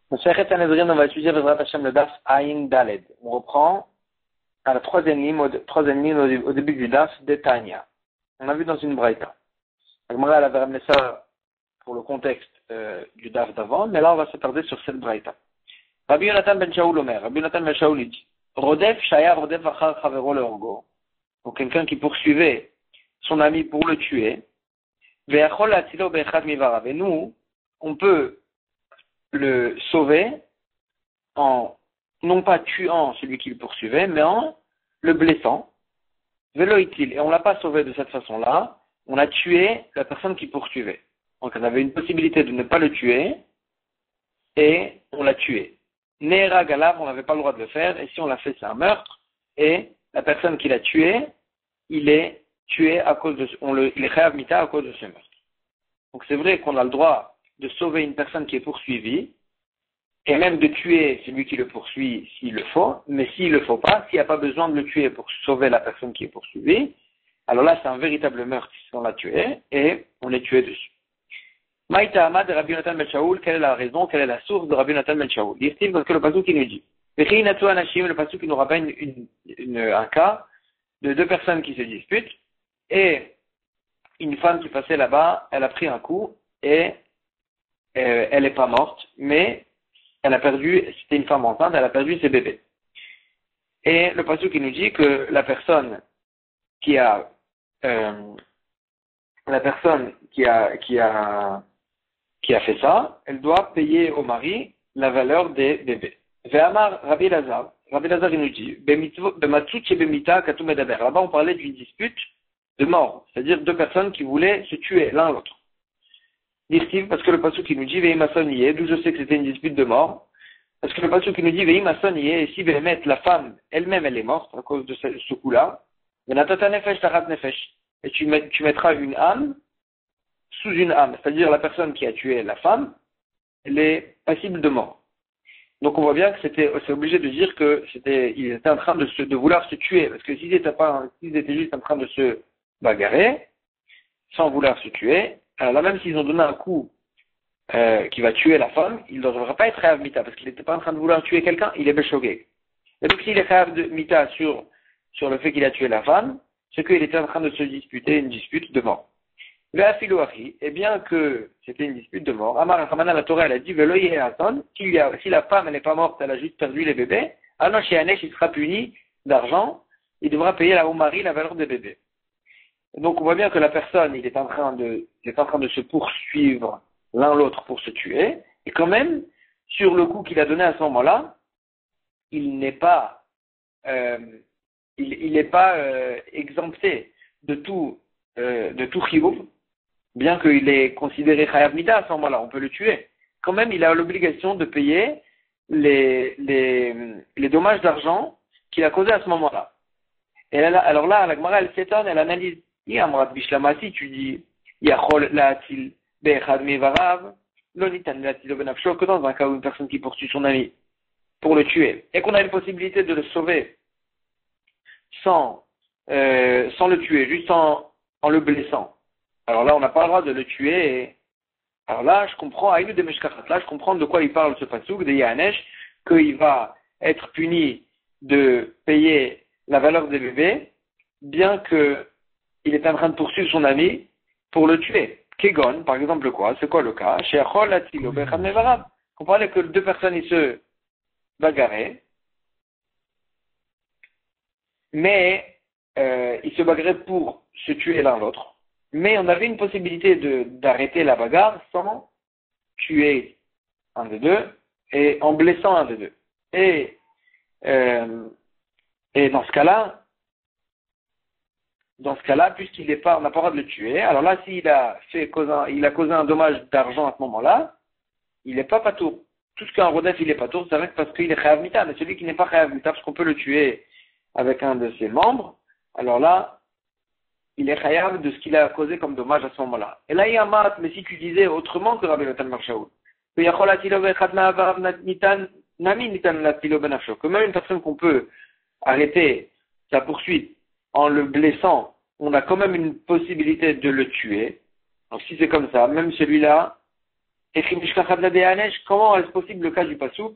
Masechet Sanhedrin, on va étudier Bezrat Hashem le Daf Ayin Daled. On reprend à la troisième ligne au début du Daf de Tanya. On a vu dans une braïta. Agmara avait ramené ça pour le contexte du Daf d'avant, mais là on va s'attarder sur cette braïta. Rabbi Yonatan ben Shaul Omer, Rabbi Yonatan ben Shaul dit, Rodef Shaya Rodef Achar Chavero le Orgo. Donc quelqu'un qui poursuivait son ami pour le tuer. Ve'achol Atzilo Be'echad Mivarav. Et nous, on peut le sauver en, non pas tuant celui qui le poursuivait, mais en le blessant. Veloitil. Et on l'a pas sauvé de cette façon-là. On a tué la personne qui poursuivait. Donc on avait une possibilité de ne pas le tuer, et on l'a tué. Nera Galav, on n'avait pas le droit de le faire, et si on l'a fait, c'est un meurtre, et la personne qui l'a tué, il est tué à cause de, il est chayav mita à cause de ce meurtre. Donc c'est vrai qu'on a le droit de sauver une personne qui est poursuivie, et même de tuer celui qui le poursuit s'il le faut, mais s'il le faut pas, s'il n'y a pas besoin de le tuer pour sauver la personne qui est poursuivie, alors là c'est un véritable meurtre si on l'a tué, et on est tué dessus. Maïta Ahmad de Rabbi Yonatan ben Shaul, quelle est la raison, quelle est la source de Rabbi Yonatan ben Shaul? Dit-il parce que le pasuk qui nous dit, le pasuk qui nous rappelle un cas de deux personnes qui se disputent, et une femme qui passait là-bas, elle a pris un coup, et elle n'est pas morte, mais elle a perdu, c'était une femme enceinte, elle a perdu ses bébés. Et le pasuk qui nous dit que la personne qui a fait ça, elle doit payer au mari la valeur des bébés. Ve'amar Rabbi Lazar il nous dit, là-bas on parlait d'une dispute de mort, c'est-à-dire deux personnes qui voulaient se tuer l'un l'autre. Dit-il, parce que le pasuk qui nous dit, d'où je sais que c'était une dispute de mort, parce que le pasuk qui nous dit, et si la femme elle-même elle est morte à cause de ce coup-là, et tu mettras une âme sous une âme, c'est-à-dire la personne qui a tué la femme, elle est passible de mort. Donc on voit bien que c'est obligé de dire que ils étaient en train de vouloir se tuer, parce que s'ils étaient juste en train de se bagarrer, sans vouloir se tuer, alors là même s'ils ont donné un coup qui va tuer la femme, il ne devrait pas être chayav mita, parce qu'il n'était pas en train de vouloir tuer quelqu'un, il est béchogé. Et donc s'il est chayav mita sur le fait qu'il a tué la femme, c'est qu'il était en train de se disputer une dispute de mort. Et bien que c'était une dispute de mort, Amar Hamana la Torah elle a dit si la femme elle n'est pas morte, elle a juste perdu les bébés, alors chez Anesh il sera puni d'argent, il devra payer au mari la valeur des bébés. Donc on voit bien que la personne il est en train de se poursuivre l'un l'autre pour se tuer, et quand même sur le coup qu'il a donné à ce moment-là, il n'est pas exempté de tout chiyuv. Bien qu'il est considéré chayav mida à ce moment-là, on peut le tuer. Quand même, il a l'obligation de payer les dommages d'argent qu'il a causés à ce moment-là. Et alors là, la Gemara, elle s'étonne, elle analyse. Si tu dis, yachol la'atil be'echad mivarav, lo nitan la'atil benafsho, que dans un cas où une personne qui poursuit son ami pour le tuer, et qu'on a une possibilité de le sauver sans le tuer, juste en le blessant. Alors là, on n'a pas le droit de le tuer. Alors là, je comprends, là, je comprends de quoi il parle ce pasuk de Yahanesh, qu'il va être puni de payer la valeur des bébés, bien qu'il est en train de poursuivre son ami pour le tuer. Kegon, par exemple, quoi? C'est quoi le cas? On parlait que deux personnes, ils se bagarraient, mais ils se bagarraient pour se tuer l'un l'autre. Mais on avait une possibilité d'arrêter la bagarre sans tuer un des deux et en blessant un des deux. Et dans ce cas-là, puisqu'il on n'a pas le droit de le tuer, alors là, s'il a causé un dommage d'argent à ce moment-là, il n'est pas patour. Tout ce qu'un rodef, il est patour, c'est vrai que parce qu'il est chayav mita, mais celui qui n'est pas chayav mita, parce qu'on peut le tuer avec un de ses membres, alors là, il est chayav de ce qu'il a causé comme dommage à ce moment-là. Et là, il y a un mat, mais si tu disais autrement que Rabbi Yonatan ben Shaul, que même une personne qu'on peut arrêter sa poursuite en le blessant, on a quand même une possibilité de le tuer. Donc si c'est comme ça, même celui-là Comment est-ce possible le cas du Passouk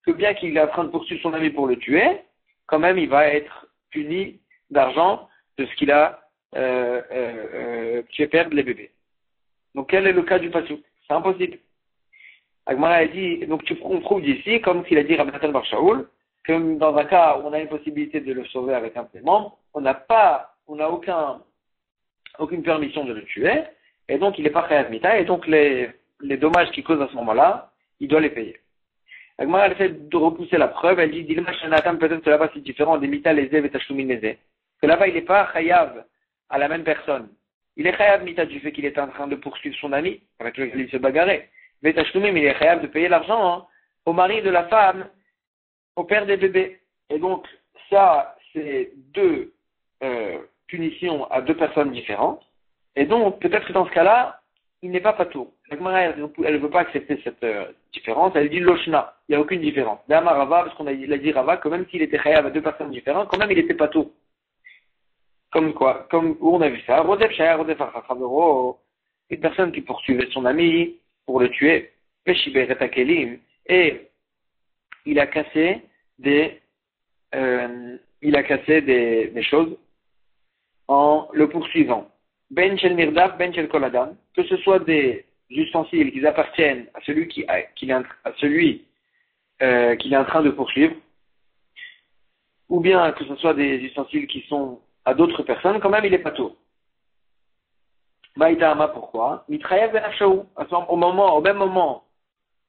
que bien qu'il est en train de poursuivre son ami pour le tuer, quand même il va être puni d'argent de ce qu'il a fait perdre les bébés. Donc quel est le cas du Passouk? C'est impossible. Agmara a dit, donc on trouve d'ici, comme s'il a dit Rabbi Nathan Bar Shaul, que dans un cas où on a une possibilité de le sauver avec un paiement, on n'a aucune permission de le tuer, et donc il n'est pas Chayav Mita, et donc les dommages qu'il cause à ce moment-là, il doit les payer. Agmara, elle essaie de repousser la preuve, elle dit, Dilma Shanatam, peut-être que là-bas c'est différent des Mita Lezé et Tashlumin Lezé, que là-bas il n'est pas Chayav à la même personne. Il est Chayav Mita du fait qu'il est en train de poursuivre son ami, avec lequel il se bagarrait. Mais Tashlumin, il est Chayav de payer l'argent au mari de la femme, au père des bébés. Et donc, ça, c'est deux punitions à deux personnes différentes. Et donc, peut-être que dans ce cas-là, il n'est pas patour. Elle ne veut pas accepter cette différence. Elle dit Loshna. Il n'y a aucune différence. D'Ama Rava, parce qu'on a dit Rava, que même s'il était chayav à deux personnes différentes, quand même il était patour. Comme quoi? Comme où on a vu ça. Rodef Shaya, Rodef Achachavero, une personne qui poursuivait son ami pour le tuer, Peshiber et Takelim, et il a cassé des choses en le poursuivant. Ben Shel Mirdaf, Ben Shel Koladam, que ce soit des ustensiles qui appartiennent à celui qu'il est en train de poursuivre, ou bien que ce soit des ustensiles qui sont à d'autres personnes, quand même il est pas tôt. Baïtama, pourquoi? Mitrayev Ben Afshaou, au même moment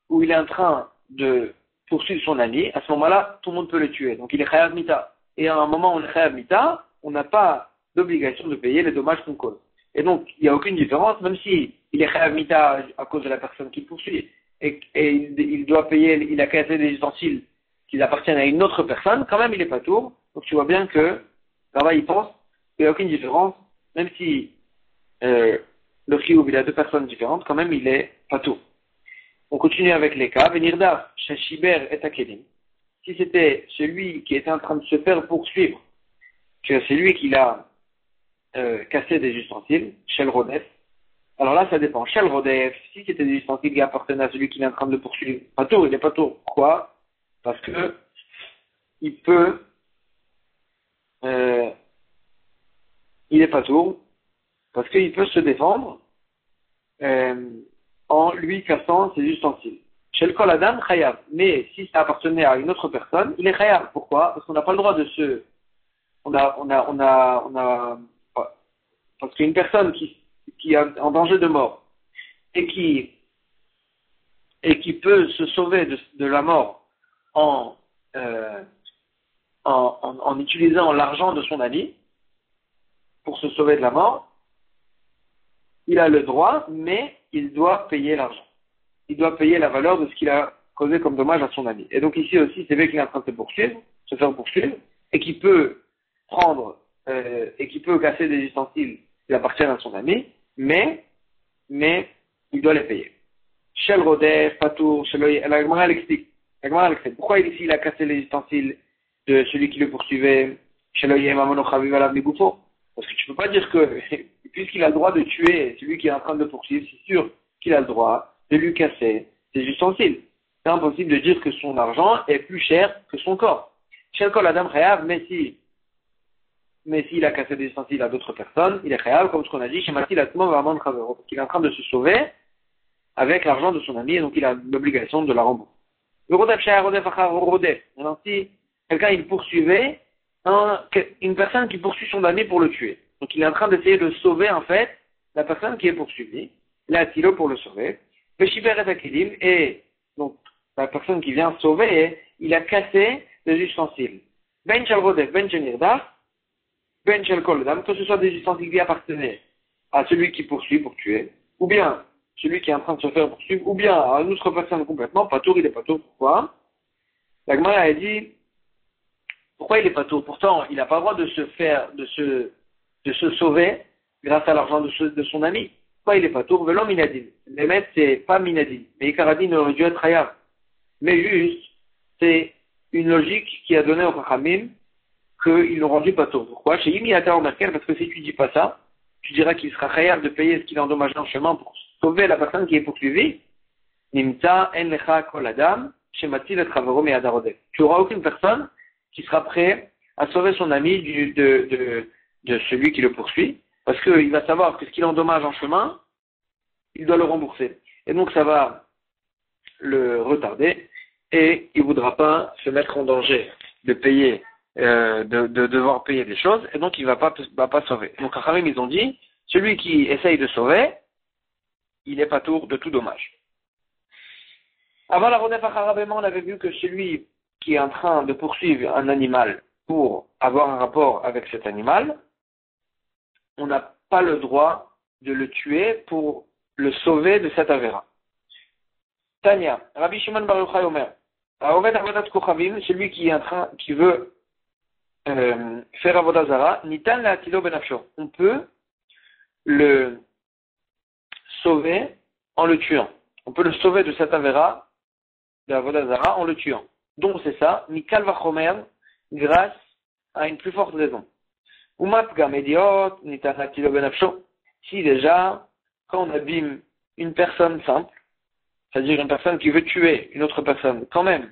où il est en train de poursuivre son ami, à ce moment-là, tout le monde peut le tuer. Donc il est Chayav Mita. Et à un moment où on est Chayav Mita, on n'a pas d'obligation de payer les dommages qu'on cause. Et donc, il n'y a aucune différence, même si il est Chayav Mita à cause de la personne qui poursuit, et il doit payer, il a cassé des ustensiles qui appartiennent à une autre personne, quand même il est pas tour. Donc tu vois bien que, là-bas il pense qu'il n'y a aucune différence, même si le chiyuv il a deux personnes différentes, quand même il est pas tour. On continue avec les cas. Venirda, chez Shiber et Takelim. Si c'était celui qui était en train de se faire poursuivre, que c'est lui qui l'a cassé des ustensiles, Shel Rodef. Alors là, ça dépend. Shel Rodef, si c'était des ustensiles qui appartenaient à celui qui est en train de poursuivre, pas tour, il est pas tour. Pourquoi? Parce que il est pas tour, parce qu'il peut se défendre en lui cassant ses ustensiles. Chez le Kol Adam, Chayav. Mais si ça appartenait à une autre personne, il est Chayav. Pourquoi? Parce qu'on n'a pas le droit de se... Parce qu'une personne qui est en danger de mort et qui peut se sauver de la mort en utilisant l'argent de son ami pour se sauver de la mort, il a le droit, mais il doit payer l'argent. Il doit payer la valeur de ce qu'il a causé comme dommage à son ami. Et donc ici aussi, c'est vrai qu'il est en train de se faire poursuivre, et qu'il peut prendre, et qu'il peut casser des ustensiles qui appartiennent à son ami, mais il doit les payer. Shel Rodef, Patour, la Gemara l'explique. Pourquoi ici il a cassé les ustensiles de celui qui le poursuivait, Shel Oyem Amono Chaviv Alav Migufo? Parce que tu peux pas dire que, puisqu'il a le droit de tuer celui qui est en train de le poursuivre, c'est sûr qu'il a le droit de lui casser ses ustensiles. C'est impossible de dire que son argent est plus cher que son corps. Shel Kol Adam Chayav, mais s'il a cassé des ustensiles à d'autres personnes, il est Chayav, comme ce qu'on a dit, Shemati Latmo Vaman Chavero, parce qu'il est en train de se sauver avec l'argent de son ami, et donc il a l'obligation de la rembourser. Le Rodef Shaya Rodef Achar Rodef. Maintenant, si quelqu'un il poursuivait une personne qui poursuit son ami pour le tuer. Donc il est en train d'essayer de sauver en fait la personne qui est poursuivie. Il a un stylo pour le sauver. Et donc la personne qui vient sauver, il a cassé les ustensiles. Ben Shel Rodef, Ben Shel Nirdaf, Ben Shel Kol Adam, que ce soit des ustensiles qui appartenaient à celui qui poursuit pour tuer, ou bien celui qui est en train de se faire poursuivre, ou bien à une autre personne complètement, pas tour, il est pas tour. Pourquoi? La Gemara a dit, pourquoi il est pas tour? Pourtant, il n'a pas le droit de se sauver grâce à l'argent de son ami. Pourquoi il est pas tour? Velom minadin. Les maîtres, c'est pas minadin. Mais Ikaradin aurait dû être hayab. Mais juste, c'est une logique qui a donné au Chachamim qu'ils l'ont rendu pas tour. Pourquoi? Chez Yimi Ata Omerkel, parce que si tu dis pas ça, tu diras qu'il sera hayab de payer ce qu'il a endommagé en chemin pour sauver la personne qui est poursuivie. Nimta en lecha kol adam, shematil et chavero miyad harodef. Tu auras aucune personne qui sera prêt à sauver son ami de celui qui le poursuit, parce qu'il va savoir que ce qu'il endommage en chemin, il doit le rembourser. Et donc ça va le retarder, et il ne voudra pas se mettre en danger de payer, de devoir payer des choses, et donc il ne va pas sauver. Donc Chachamim, ils ont dit, celui qui essaye de sauver, il est patour de tout dommage. Avant la Rodef Acharabéma, on avait vu que celui qui est en train de poursuivre un animal pour avoir un rapport avec cet animal, on n'a pas le droit de le tuer pour le sauver de cette avéra. Tania, Rabbi Shimon Bar Yochai Omer, Aovet Avodat Kochavim, celui qui veut faire Avodah Zara, Nitan La'atilo benafsho. On peut le sauver en le tuant. On peut le sauver de cette avéra, de Avodah Zara, en le tuant. Donc c'est ça, Mikal Vachomer, grâce à une plus forte raison. Umat Gam Ediot, Nitan La'atilo benafsho. Si déjà, quand on abîme une personne simple, c'est-à-dire une personne qui veut tuer une autre personne, quand même,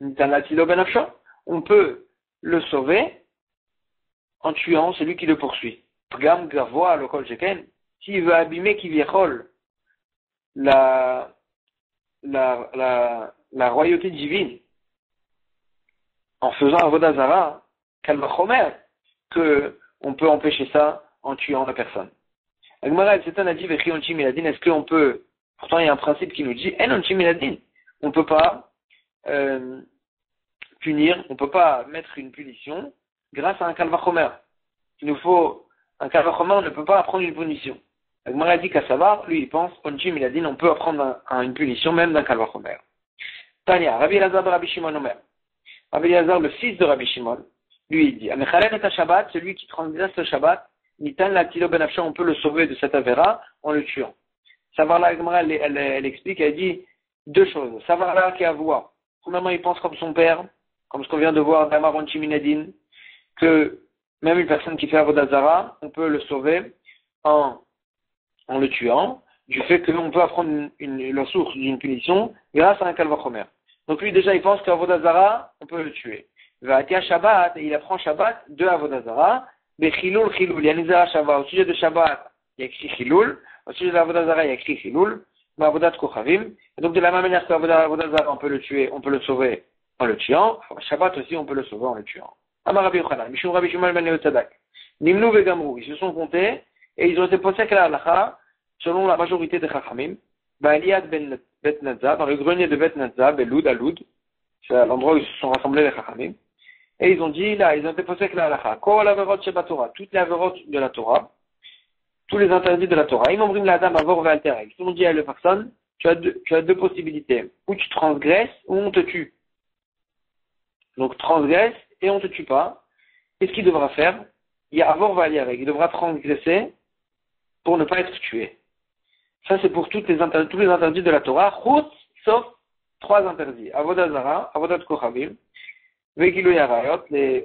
on peut le sauver en tuant celui qui le poursuit. S'il veut abîmer Kiviechol, la royauté divine, en faisant Avodah Zara, Kalvachomer, que on peut empêcher ça en tuant la personne. Est-ce qu'on peut, pourtant il y a un principe qui nous dit, on ne peut pas punir, on ne peut pas mettre une punition grâce à un kalvachomer. Il nous faut un kalvachomer, on ne peut pas apprendre une punition. Agmara dit qu'à savoir, lui il pense, on peut apprendre une punition même d'un kalvachomer. Tania, Rabbi Elazar de Rabbi Shimon Omer. Rabbi Elazar, le fils de Rabbi Shimon, lui il dit, Amechalem et Shabbat, celui qui transgresse le Shabbat, Nitan La'atilo benafsho, on peut le sauver de cette avéra en le tuant. Savoir là, elle explique, elle dit deux choses. Savoir là qui a à voir. Premièrement, il pense comme son père, comme ce qu'on vient de voir d'Amar Onchi Minadin, que même une personne qui fait Avodah Zara, on peut le sauver en le tuant, du fait qu'on peut apprendre la source d'une punition grâce à un kalvachomer. Donc lui déjà, il pense qu'Avodah Zara, on peut le tuer. Va'atia Shabbat, et il apprend Shabbat de Avodah Zara, Bechilul Chilul, Yanizara Shabbat, au sujet de Shabbat, il y a écrit Chilul, au sujet de l'Avodah Zara, il y a écrit Chilul, Avodat Kochavim, et donc de la même manière que Avodah Zara, on peut le tuer, on peut le sauver en le tuant, Shabbat aussi, on peut le sauver en le tuant. Amar Rabbi Yochanan, Mishum Rabbi Shimon ben Yotadak, Nimnu vegamru, ils se sont comptés, et ils ont été posés à la halacha, selon la majorité des Chachamim, Ba'aliyat ben Bet Nazza, dans le grenier de Bet Nazza, Beloud, à Loud, c'est l'endroit où ils se sont rassemblés les Chachamim, et ils ont dit, là, ils ont été posés à la halacha, Kol averot sheba Torah, toutes les averot de la Torah, tous les interdits de la Torah. Imamrim la dame avor ve'alterek. Tout le monde dit à la personne, tu as deux possibilités. Ou tu transgresses, ou on te tue. Donc transgresse et on ne te tue pas. Qu'est-ce qu'il devra faire? Il y a avor ve'alterek. Il devra transgresser pour ne pas être tué. Ça c'est pour tous les interdits de la Torah, sauf trois interdits. Avodah Zara, Avodat Kochavim, Ve'giluy harayot, les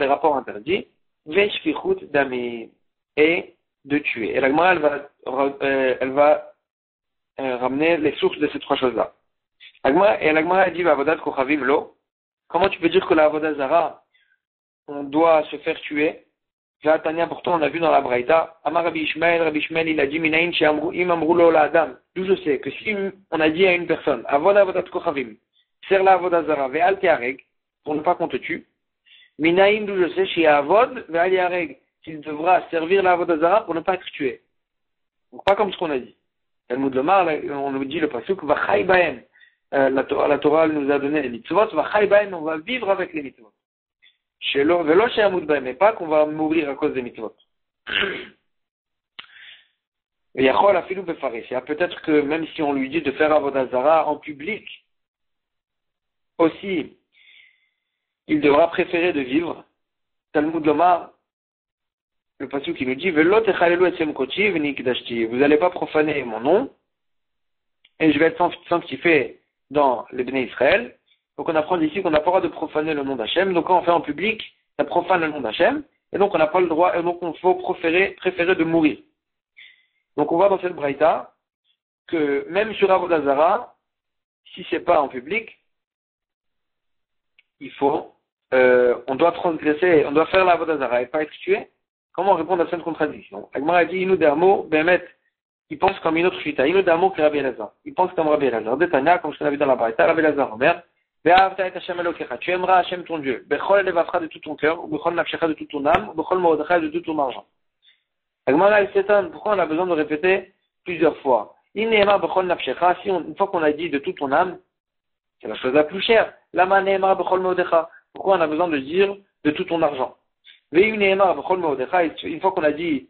rapports interdits, Ve'shfichut dami, et de tuer. Et la Gemara, elle va ramener les sources de ces trois choses-là. Et la Gemara, elle dit, Avodat Kochavim lo. Comment tu peux dire que la Avodah Zara, on doit se faire tuer? Tania, pourtant, on a vu dans la Braïta, Amar Rabbi Ishmael, il a dit, Minayin she'amru amru lo la adam. D'où je sais que si on a dit à une personne, Avodat Kochavim, sers la Avodah Zara, ve'al te'areg, pour ne pas qu'on te tue, Minayin, d'où je sais, she'avod ve'al te'areg, qu'il devra servir la Avodah Zara pour ne pas être tué. Donc, pas comme ce qu'on a dit. Talmud Lomar, on nous dit le pasuk, Vachai Baem. La Torah nous a donné les mitzvot, Vachai Baem, on va vivre avec les mitzvot. Velo she'amud Baem, mais pas qu'on va mourir à cause des mitzvot. Yachol afilu befaris. Peut-être que même si on lui dit de faire Avodah Zara en public, aussi, il devra préférer de vivre. Talmud Lomar, le passage qui nous dit, vous n'allez pas profaner mon nom, et je vais être sanctifié dans les Bnei Israël. Donc on apprend d'ici qu'on n'a pas le droit de profaner le nom d'Hachem. Donc quand on fait en public, ça profane le nom d'Hachem, et donc on n'a pas le droit, et donc on faut préférer de mourir. Donc on voit dans cette braïta que même sur Avodah Zara, si c'est pas en public, on doit transgresser, on doit faire la vodazara et pas être tué. Comment répondre à cette contradiction? Agmara dit, Inu Dermo, Bemet, il pense comme une autre chita. Inu Dermo que Rabbi Elazar. Il pense comme Rabbi Elazar. Detania, comme je l'avais dans la Braïta, Rabbi Elazar, Omer, Be'avta et Hashem Elokecha. Tu aimeras Hashem ton Dieu. Bechol elevavcha de tout ton cœur, ou bechol nafshecha de toute ton âme, ou bechol mo'odecha de tout ton argent. Agmara, il s'étonne, pourquoi on a besoin de répéter plusieurs fois? Inema bechol nafshecha, si une fois qu'on a dit de toute ton âme, c'est la chose la plus chère. Lama neema bechol mo'odecha. Pourquoi on a besoin de dire de tout ton argent? Une fois qu'on a dit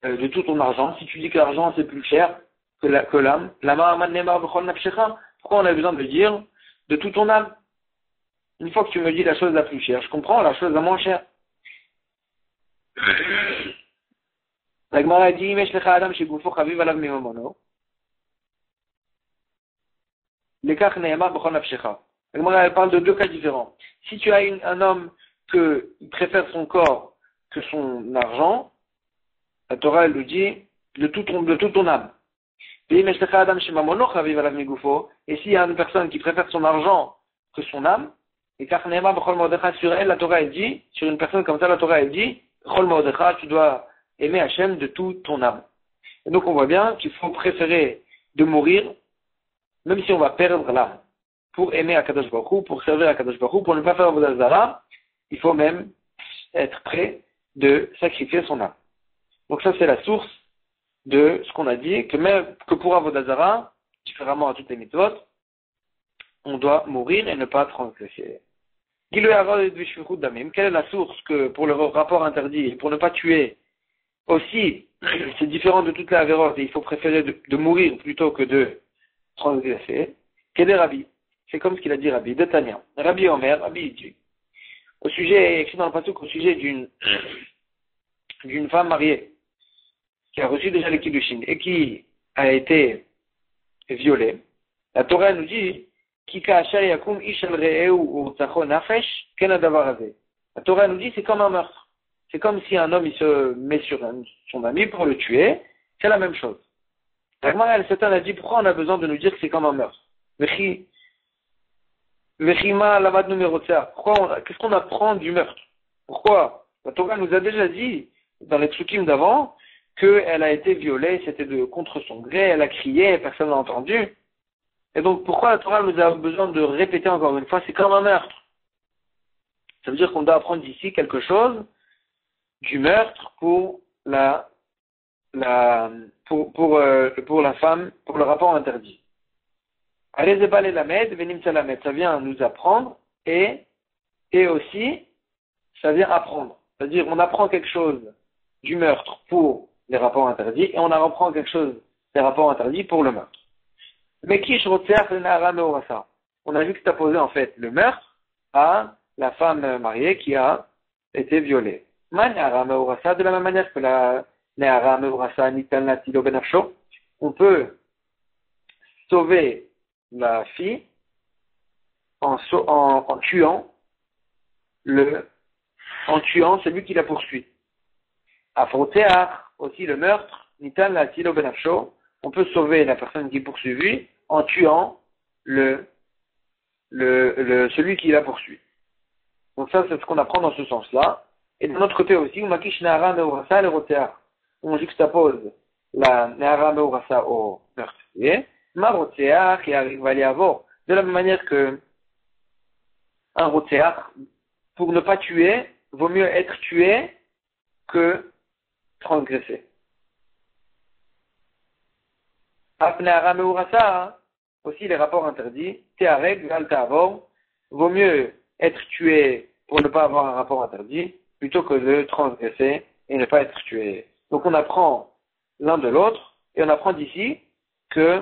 de tout ton argent, si tu dis que l'argent c'est plus cher que l'âme, pourquoi on a besoin de dire de toute ton âme? Une fois que tu me dis la chose la plus chère, je comprends la chose la moins chère. La Gemara dit, la Gemara elle parle de deux cas différents. Si tu as un homme qui préfère son corps que son argent, la Torah elle lui dit de toute ton âme. Et s'il y a une personne qui préfère son argent que son âme, et sur elle, la Torah elle dit, sur une personne comme ça, la Torah elle dit, tu dois aimer Hachem de toute ton âme. Et donc on voit bien qu'il faut préférer de mourir, même si on va perdre l'âme, pour aimer Akadosh Baruch Hu, pour servir Akadosh Baruch Hu, pour ne pas faire Avodah Zarah, il faut même être prêt de sacrifier son âme. Donc ça c'est la source de ce qu'on a dit, que pour Avodah Zarah, différemment à toutes les mitzvot, on doit mourir et ne pas transgresser. Quelle est la source que pour le rapport interdit, pour ne pas tuer, aussi, c'est différent de toute la avérote et il faut préférer de mourir plutôt que de transgresser. Quel est Rabbi? C'est comme ce qu'il a dit Rabbi, de Tania. Rabbi Omer, Rabbi dit, au sujet, écrit dans le pasuk, au sujet d'une femme mariée, qui a reçu déjà les kiddushin et qui a été violée, la Torah nous dit, la Torah nous dit, c'est comme un meurtre. C'est comme si un homme, il se met sur son ami pour le tuer, c'est la même chose. La Gemara, elle s'étonne, elle dit, pourquoi on a besoin de nous dire que c'est comme un meurtre? Pourquoi qu'est-ce qu'on apprend du meurtre? Pourquoi? La Torah nous a déjà dit, dans les psukim d'avant, qu'elle a été violée, c'était contre son gré, elle a crié, personne n'a entendu. Et donc, pourquoi la Torah nous a besoin de répéter encore une fois, c'est comme un meurtre? Ça veut dire qu'on doit apprendre d'ici quelque chose du meurtre pour la femme, pour le rapport interdit. Ça vient nous apprendre et aussi ça vient apprendre. C'est-à-dire on apprend quelque chose du meurtre pour les rapports interdits et on apprend quelque chose des rapports interdits pour le meurtre. Mais on a juxtaposé en fait le meurtre à la femme mariée qui a été violée. De la même manière que la Ne'ara Meurasa Nitan Latilo Benafsho, on peut sauver la fille en tuant celui qui la poursuit. Afrotear, aussi le meurtre, Nitan Latilo Benafsho, on peut sauver la personne qui est poursuivie en tuant celui qui la poursuit. Donc ça, c'est ce qu'on apprend dans ce sens-là. Et de l'autre côté aussi, on juxtapose la Nehara Meurasa au meurtrier, Maroteach qui arrive à avoir. De la même manière que un roteach, pour ne pas tuer, vaut mieux être tué que transgresser. Nehara Meurasa, aussi les rapports interdits, Tehareg, Gal Ta'avor, vaut mieux être tué pour ne pas avoir un rapport interdit, plutôt que de transgresser et ne pas être tué. Donc on apprend l'un de l'autre, et on apprend d'ici que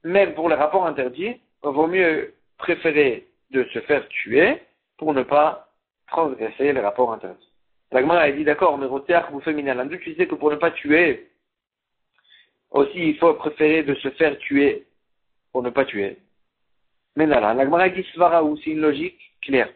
même pour les rapports interdits, il vaut mieux préférer de se faire tuer pour ne pas transgresser les rapports interdits. La Gemara a dit d'accord, mais roteach vous féminin l'un tu sais que pour ne pas tuer, aussi il faut préférer de se faire tuer pour ne pas tuer. Mais là, la Gemara dit svaraou, c'est une logique claire.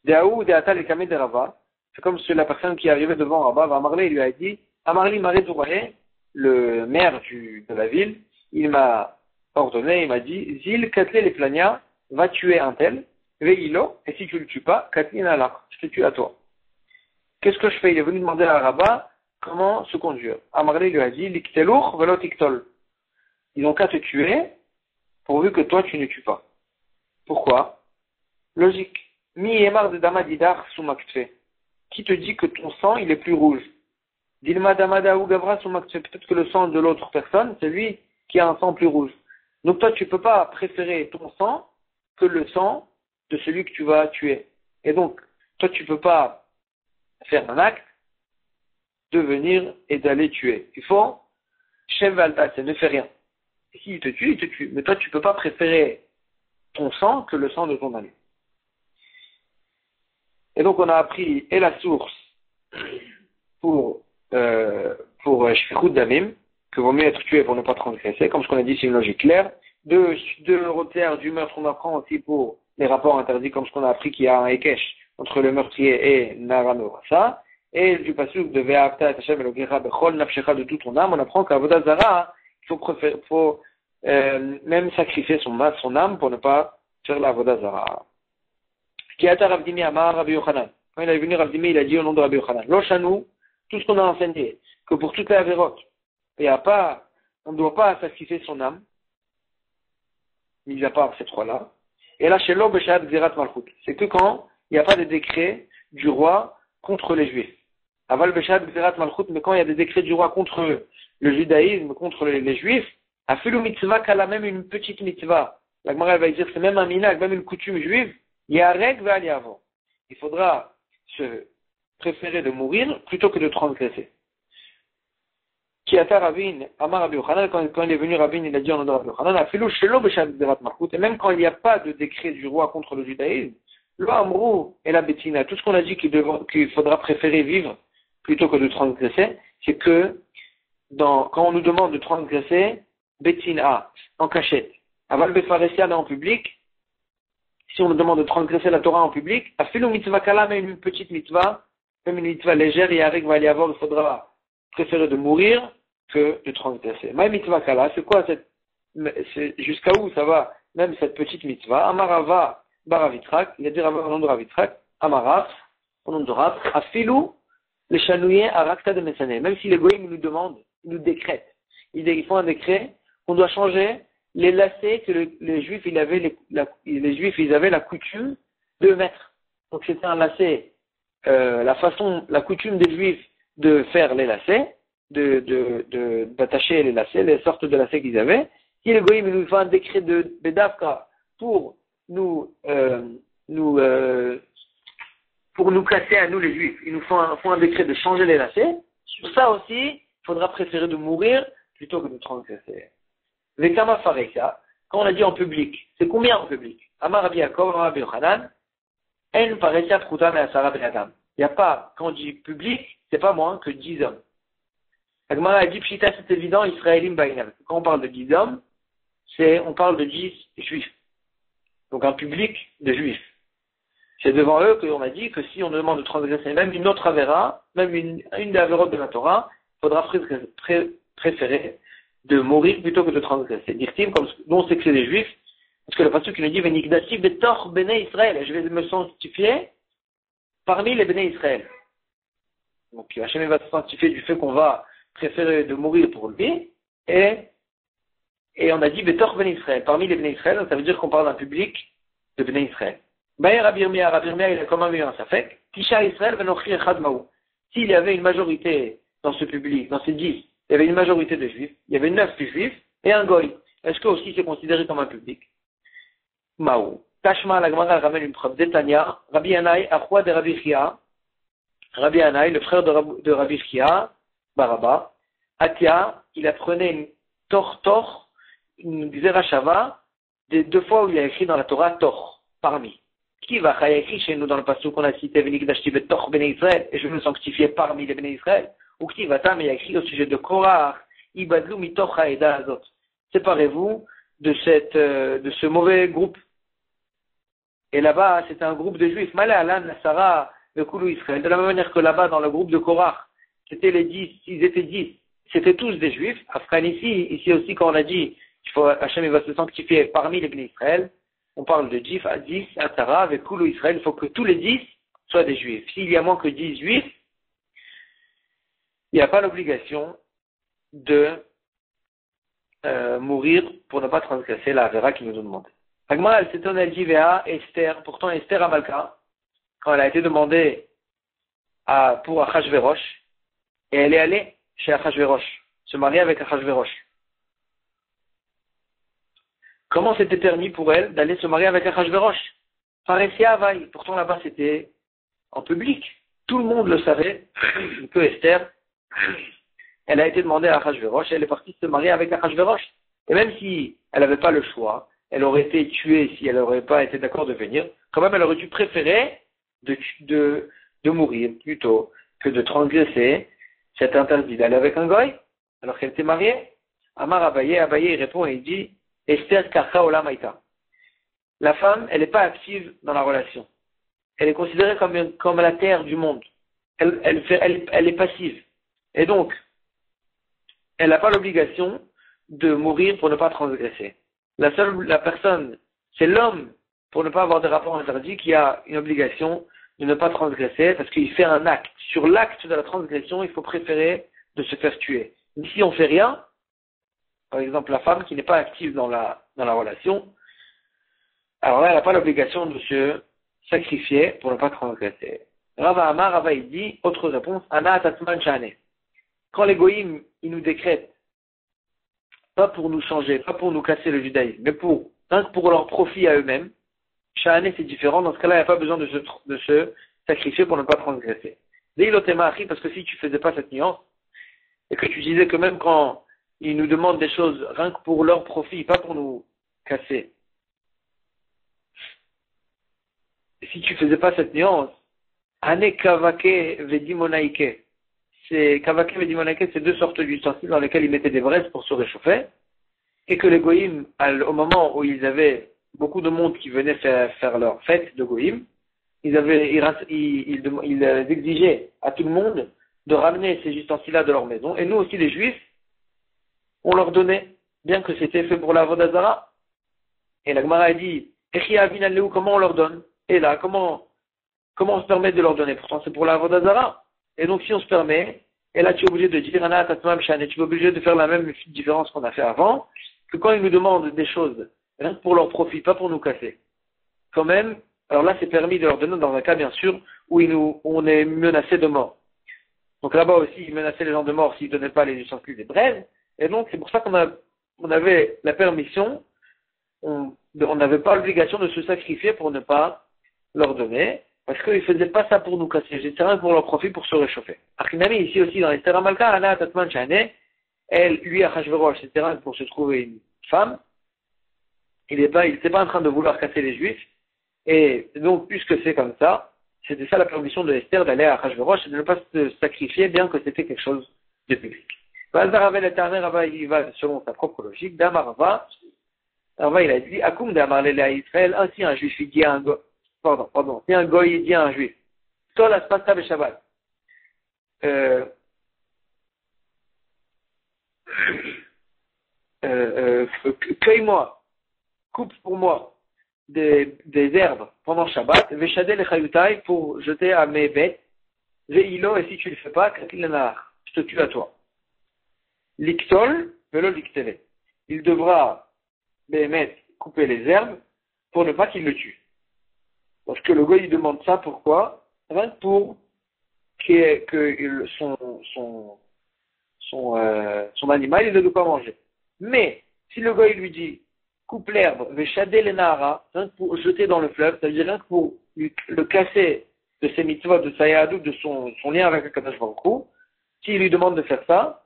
Deaou, deatal et kamé de Rava, c'est comme si la personne qui arrivait devant Rava, Amarlé, il lui a dit, Amarli Maré Touraé, le maire de la ville, il m'a ordonné, il m'a dit, Zil Katlé les plania, va tuer un tel, Veilo, et si tu le tues pas, Katlin Allah, je te tue à toi. Qu'est-ce que je fais? Il est venu demander à Rabat comment se conduire. Amarlé lui a dit, Liktelour, velo tiktol. Ils n'ont qu'à te tuer, pourvu que toi tu ne tues pas. Pourquoi? Logique. Mi emar de damadidar soumaktfe. Qui te dit que ton sang, il est plus rouge? Dilma damada ou gavra soumaktfe. Peut-être que le sang de l'autre personne, c'est lui qui a un sang plus rouge. Donc toi, tu peux pas préférer ton sang que le sang de celui que tu vas tuer. Et donc, toi, tu peux pas faire un acte de venir et d'aller tuer. Il faut, chef valta, ne fais rien. Et s'il te tue, il te tue. Mais toi, tu peux pas préférer ton sang que le sang de ton ami. Et donc, on a appris et la source pour Shfichut Damim, que vaut mieux être tué pour ne pas transgresser, comme ce qu'on a dit, c'est une logique claire. De rotaire du meurtre, on apprend aussi pour les rapports interdits, comme ce qu'on a appris qu'il y a un Ekesh entre le meurtrier et Naramorasa. Et du pasuk de Ve'avta et Hashem Elokecha bechol nafshecha de toute ton âme, on apprend qu'à Avodah Zara, il faut même sacrifier son âme pour ne pas faire la Avodah Zara. Kiata Rav Dimi Amar Rabbi Yochanan. Quand il est venu Rav Dimi, il a dit au nom de Rabbi Yochanan, Lochanou, tout ce qu'on a enseigné, que pour toutes les avérotes, on ne doit pas sacrifier son âme, mis à part ces trois-là. Et là, chez l'Ob Beshat Gzerat Malchut, c'est que quand il n'y a pas de décret du roi contre les Juifs. Aval Beshat Gzerat Malchut, mais quand il y a des décrets du roi contre le judaïsme, contre les Juifs, Afilu mitzvah qu'elle a même une petite mitzvah. La Gemara va dire c'est même un minag, même une coutume juive. Il y a règle va aller avant. Il faudra se préférer de mourir plutôt que de transgresser. Kiata Ravin, Amar Rabbi Yochanan, quand il est venu Ravin, il a dit en nom de Rabbi Yochanan, Afilu shelo beshat gzerat malchut, et même quand il n'y a pas de décret du roi contre le judaïsme, lo amrou et la betina, tout ce qu'on a dit qu'il faudra préférer vivre plutôt que de transgresser, c'est que quand on nous demande de transgresser, betina, en cachette, aval befaresia, en public, si on nous demande de transgresser la Torah en public, afilu mitzvah kala, même une petite mitzvah, même une mitzvah légère, il y a règle va y avoir, il faudra préférer de mourir que de transgresser. Ma mitzvah kala, c'est quoi c'est jusqu'à où ça va, même cette petite mitzvah? Amarava baravitrak, il a dit au nom de Ravitrak, Amaraf, au nom de Rav, afilu les chanouillés à rakta de Messané. Même si les goïms nous demandent, ils nous décrètent. Ils font un décret qu'on doit changer les lacets que les Juifs, les Juifs, ils avaient la coutume de mettre. Donc c'était un lacet, la coutume des Juifs de faire les lacets, d'attacher les lacets, les sortes de lacets qu'ils avaient. Si les goïms nous font un décret de Bedavka pour nous casser à nous les Juifs, ils nous font un décret de changer les lacets. Sur ça aussi, il faudra préférer de mourir plutôt que de transgresser. Vekama Fareka, quand on a dit en public, c'est combien en public? Amar Rabbi Yaakov, Amar Rabbi Yochanan, En Fareka Pruta Me'asara Ben Adam. Il n'y a pas, quand on dit public, c'est pas moins que 10 hommes. La Gemara a dit, Pshita, c'est évident, Israélim Bainam. Quand on parle de 10 hommes, on parle de 10 juifs. Donc un public de juifs. C'est devant eux qu'on a dit que si on demande de transgresser même une autre avéra, même une des avérotes de la Torah, il faudra préférer de mourir plutôt que de transgresser. Dire-t-il, comme nous on sait que c'est des juifs, parce que le pasuk qui nous dit Venikdati betor bnei Israël, je vais me sanctifier parmi les bnei Israël. Donc Hachem va se sanctifier du fait qu'on va préférer de mourir pour lui, et on a dit betor bnei Israël, parmi les bnei Israël, donc ça veut dire qu'on parle d'un public de bnei Israël. Bayer Rabbi Yirmiyah, il a quand même eu un safek, Tisha Israël venochri echad maou. S'il y avait une majorité dans ce public, dans ces 10, il y avait une majorité de juifs, il y avait 9 juifs et un goy. Est-ce que aussi c'est considéré comme un public? Maou. Tashma, la Gemara ramène une preuve. Détania, Rabbi Yanaï, Achwa de Rabbi Chia, Rabbi Yanaï, le frère de Rabbi Chia, Baraba, Atia, il apprenait une tor, une Xerashava, des 2 fois où il a écrit dans la Torah tor, parmi. Qui va, il a écrit chez nous dans le passage qu'on a cité, Venikdashti betor bnei Israël, et je me sanctifier parmi les bnei Israël. Ou qui va, mais il a écrit au sujet de Korach, Ibadlu mitoch haeda azot. Séparez-vous de ce mauvais groupe. Et là-bas, c'était un groupe de juifs. Malé Alan, Sarah, le Koulou Israël. De la même manière que là-bas, dans le groupe de Korach, c'était les 10, ils étaient 10. C'était tous des juifs. Afghan ici aussi, quand on a dit Hachem il va se sanctifier parmi les bénis Israël. On parle de 10, Atara, avec Koulou Israël. Il faut que tous les 10 soient des juifs. S'il y a moins que 10 juifs, il n'y a pas l'obligation de mourir pour ne pas transgresser la Avera qui nous a demandé. Agma, elle s'étonne, elle dit Véa, Esther, pourtant Esther Amalka, quand elle a été demandée pour Achashverosh, et elle est allée chez Achashverosh, se marier avec Achashverosh. Comment c'était permis pour elle d'aller se marier avec Achashverosh? Paraissait Havaï. Pourtant là-bas c'était en public. Tout le monde le savait que Esther, elle a été demandée à Achashverosh, elle est partie se marier avec Achashverosh. Et même si elle n'avait pas le choix, elle aurait été tuée si elle n'aurait pas été d'accord de venir, quand même elle aurait dû préférer de mourir plutôt que de transgresser cet interdit d'aller avec un goy alors qu'elle était mariée. Amar Abaye il répond et il dit Esther Karcha Olam Haïta. La femme, elle n'est pas active dans la relation. Elle est considérée comme la terre du monde. Elle est passive. Et donc, elle n'a pas l'obligation de mourir pour ne pas transgresser. La personne, c'est l'homme, pour ne pas avoir de rapport interdit, qui a une obligation de ne pas transgresser, parce qu'il fait un acte. Sur l'acte de la transgression, il faut préférer de se faire tuer. Mais si on fait rien, par exemple la femme qui n'est pas active dans la relation, alors là, elle n'a pas l'obligation de se sacrifier pour ne pas transgresser. Rava Amar, Rava il dit, autre réponse, Ana Atatman Shane. Quand les goïms, ils nous décrètent, pas pour nous changer, pas pour nous casser le judaïsme, mais rien que pour leur profit à eux-mêmes, Shane c'est différent, dans ce cas-là, il n'y a pas besoin de se sacrifier pour ne pas transgresser. Parce que si tu faisais pas cette nuance, et que tu disais que même quand ils nous demandent des choses, rien que pour leur profit, pas pour nous casser, si tu faisais pas cette nuance, Ane Kavake Vedimonaike. C'est Kavake Vedimonaike, c'est deux sortes d'ustensiles dans lesquels ils mettaient des braises pour se réchauffer, et que les goïms, au moment où ils avaient beaucoup de monde qui venait faire leur fête de goïm, ils exigeaient à tout le monde de ramener ces ustensiles-là de leur maison, et nous aussi les juifs, on leur donnait, bien que c'était fait pour la Vodazara. Et la Gemara a dit, comment on leur donne? Et là, comment on se permet de leur donner? Pourtant, c'est pour la Vodazara. Et donc, si on se permet, et là, tu es obligé de dire, tu es obligé de faire la même différence qu'on a fait avant, que quand ils nous demandent des choses, rien que pour leur profit, pas pour nous casser. Quand même, alors là, c'est permis de leur donner dans un cas, bien sûr, où on est menacé de mort. Donc là-bas aussi, ils menaçaient les gens de mort s'ils ne donnaient pas les ustensiles des braises. Et donc, c'est pour ça qu'on avait la permission, on n'avait pas l'obligation de se sacrifier pour ne pas leur donner, parce qu'ils ne faisaient pas ça pour nous casser, c'était rien pour leur profit, pour se réchauffer. Achinami, ici aussi, dans Esther Amalka, Ana Tatman Shane, elle, lui, Achashverosh, c'était rien pour se trouver une femme. Il n'était pas en train de vouloir casser les Juifs. Et donc, puisque c'est comme ça, c'était ça la permission de Esther d'aller à Achashverosh et de ne pas se sacrifier, bien que c'était quelque chose de public. Valzaravel éternel, Rava, il va selon sa propre logique. Damarava, Rava, il a dit, Akum Damarlele à Israël, ainsi un juif, il dit à un goy, si un goy, il dit à un juif, Tol aspasta be Shabbat. Cueille-moi, coupe pour moi des herbes pendant Shabbat, Veshadeh le chayutai pour jeter à mes bêtes, Veilo, et si tu ne le fais pas, Katil lenar, je te tue à toi. Liktol, velo liktele. Il devra, couper les herbes pour ne pas qu'il le tue. Parce que le gars, il demande ça, pourquoi? Rien que pour que son animal, il ne doit pas manger. Mais, si le gars, il lui dit, coupe l'herbe, veshadeh le nahara, rien que pour jeter dans le fleuve, c'est-à-dire rien que pour le casser de ses mitzvot, de sa yahadut, de son lien avec le Kadosh Baruch Hu, s'il lui demande de faire ça,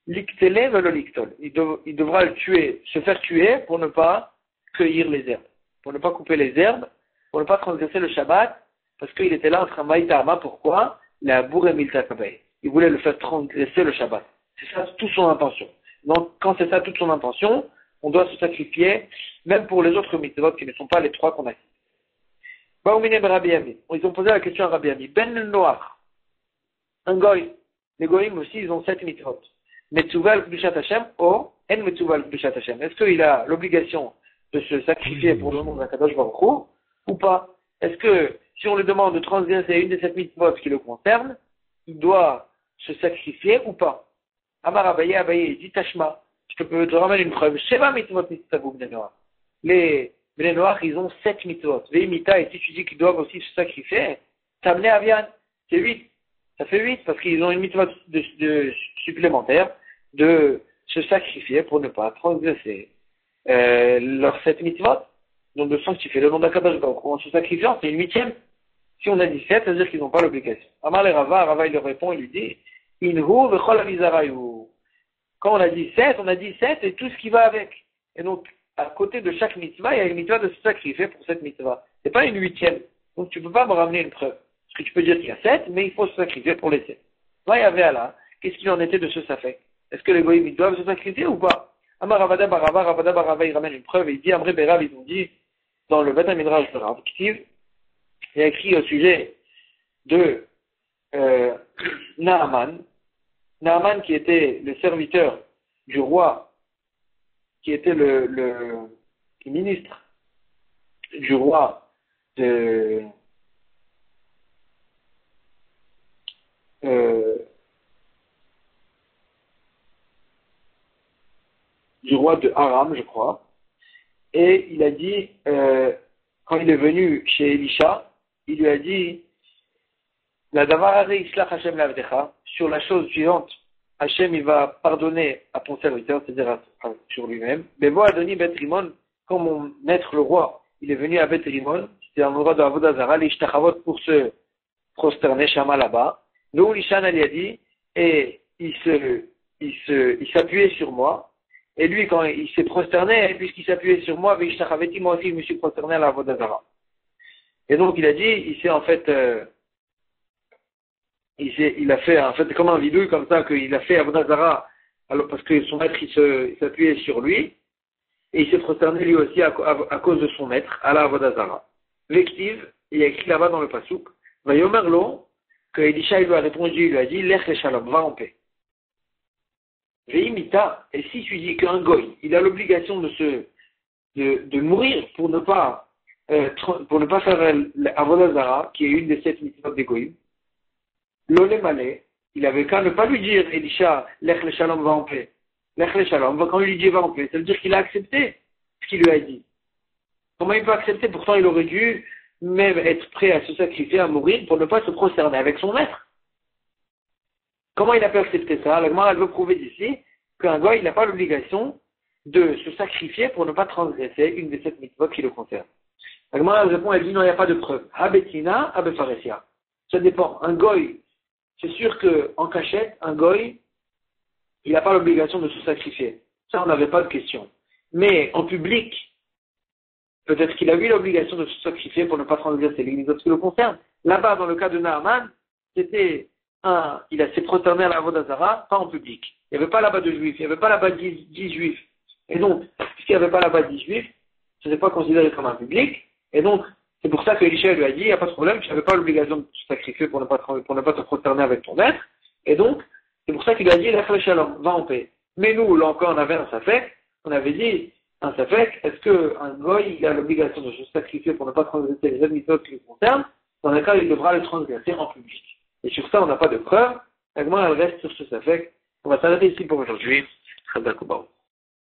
liktele velo liktol. Il devra le tuer, se faire tuer pour ne pas cueillir les herbes, pour ne pas couper les herbes, pour ne pas transgresser le Shabbat, parce qu'il était là en train de maïtama, pourquoi? La bourre milta kabay. Il voulait le faire transgresser le Shabbat. C'est ça toute son intention. Donc, quand c'est ça toute son intention, on doit se sacrifier, même pour les autres mitzvot qui ne sont pas les trois qu'on a cités. Ils ont posé la question à Rabbi Ami. Ben le Noach, un goy. Les goyim aussi, ils ont 7 mitzvot. Metzuval Kedushat Hashem ou En Metzuval Kedushat Hashem. Est-ce qu'il a l'obligation de se sacrifier pour le nom d'Akadosh Baruch Hu ou pas? Est-ce que si on lui demande de transgresser une de ces mitzvot qui le concerne, il doit se sacrifier ou pas? Amar Abaye, dit Tashma, je te ramène une preuve. Sheva mitzvot mitzvot bnei Noach. Les bnei Noach, ils ont 7 mitzvot. Veimita, et si tu dis qu'ils doivent aussi se sacrifier, t'amener Avian, c'est 8. Ça fait 8 parce qu'ils ont une mitzvot supplémentaire de se sacrifier pour ne pas transgresser leurs 7 mitzvot. Donc de sanctifier le nom d'Akadosh Baruch Hu en se sacrifiant, c'est une 8e. Si on a dit 7, ça veut dire qu'ils n'ont pas l'obligation. Amar le Rava il leur répond, il lui dit, Inhu v'chol avizarayu. Quand on a dit 7, on a dit 7 et tout ce qui va avec. Et donc, à côté de chaque mitzvah, il y a une mitzvah de se sacrifier pour cette mitzvah. C'est pas une 8e. Donc tu peux pas me ramener une preuve. Parce que tu peux dire qu'il y a 7, mais il faut se sacrifier pour les 7. Là, il y avait Allah. Qu'est-ce qu'il en était de ce safek? Est-ce que les goïms, ils doivent se sacrifier ou pas? Amar Ravada Barava, il ramène une preuve et il dit, Amré Berav, ils ont dit, dans le Beth Midrash de Rav Ktiv, il y a écrit au sujet de Naaman qui était le serviteur du roi, qui était le ministre du roi de Aram, je crois. Et il a dit, quand il est venu chez Elisha, il lui a dit, la davar islach Hashem lavdecha, sur la chose suivante, Hashem il va pardonner à ton serviteur, c'est-à-dire sur lui-même. Bevo Adoni Bet Rimon, quand mon maître le roi, il est venu à Bet Rimon, c'était un endroit de Avodah Zara, les Ishtachavot pour se prosterner Shama là-bas. Nous, Lishan elle a dit, et il s'appuyait sur moi. Et lui, quand il s'est prosterné, puisqu'il s'appuyait sur moi, Veishtachaveti, moi aussi, je me suis prosterné à la Avodah Zara. Et donc, il a dit, il a fait, en fait, comme un vidouille, comme ça, qu'il a fait Avodah Zara, alors, parce que son maître, il s'appuyait sur lui, et il s'est prosterné lui aussi à cause de son maître, à la Avodah Zara. Vektiv, il y a écrit là-bas dans le Pasuk, Vayomerlo, que Elisha, il lui a répondu, il lui a dit, Lech Shalom, va en paix. Veimita, et si tu dis qu'un goy, il a l'obligation de mourir pour ne pas faire l'Avodah Zara, qui est une des 7 mitzvot des goyim, l'olé malé, il avait qu'à ne pas lui dire, Elisha, Lech le Shalom, va en paix. Lech le Shalom, quand il lui dit va en paix, ça veut dire qu'il a accepté ce qu'il lui a dit. Comment il peut accepter? Pourtant, il aurait dû même être prêt à se sacrifier, à mourir, pour ne pas se prosterner avec son maître. Comment il a pu accepter ça? La Gemara, elle veut prouver d'ici qu'un goy, il n'a pas l'obligation de se sacrifier pour ne pas transgresser une des 7 mitzvot qui le concernent. La Gemara, elle répond, elle dit non, il n'y a pas de preuve. Habetina, habefaresia. Ça dépend. Un goy, c'est sûr qu'en cachette, un goy, il n'a pas l'obligation de se sacrifier. Ça, on n'avait pas de question. Mais en public, peut-être qu'il a eu l'obligation de se sacrifier pour ne pas transgresser les mitzvot qui le concernent. Là-bas, dans le cas de Naaman, il s'est prosterné à la Avodah Zara, pas en public. Il n'y avait pas là-bas de juifs, il n'y avait pas là-bas 10 juifs. Et donc, puisqu'il n'y avait pas là-bas 10 juifs, ce n'est pas considéré comme un public. Et donc, c'est pour ça que Elisha lui a dit, il n'y a pas de problème, tu n'avais pas l'obligation de te sacrifier pour ne pas te prosterner avec ton maître. Et donc, c'est pour ça qu'il a dit, Lech le Shalom, va en paix. Mais nous, là encore, on avait un safek, on avait dit, un safek, est-ce qu'un goy, il a l'obligation de se sacrifier pour ne pas transgresser les mitzvot qui le concernent? Dans le cas, il devra le transgresser en public. Et sur ça, on n'a pas de preuve. La Gemara, elle reste sur ce safek. On va s'arrêter ici pour aujourd'hui. Chazak Ubaou.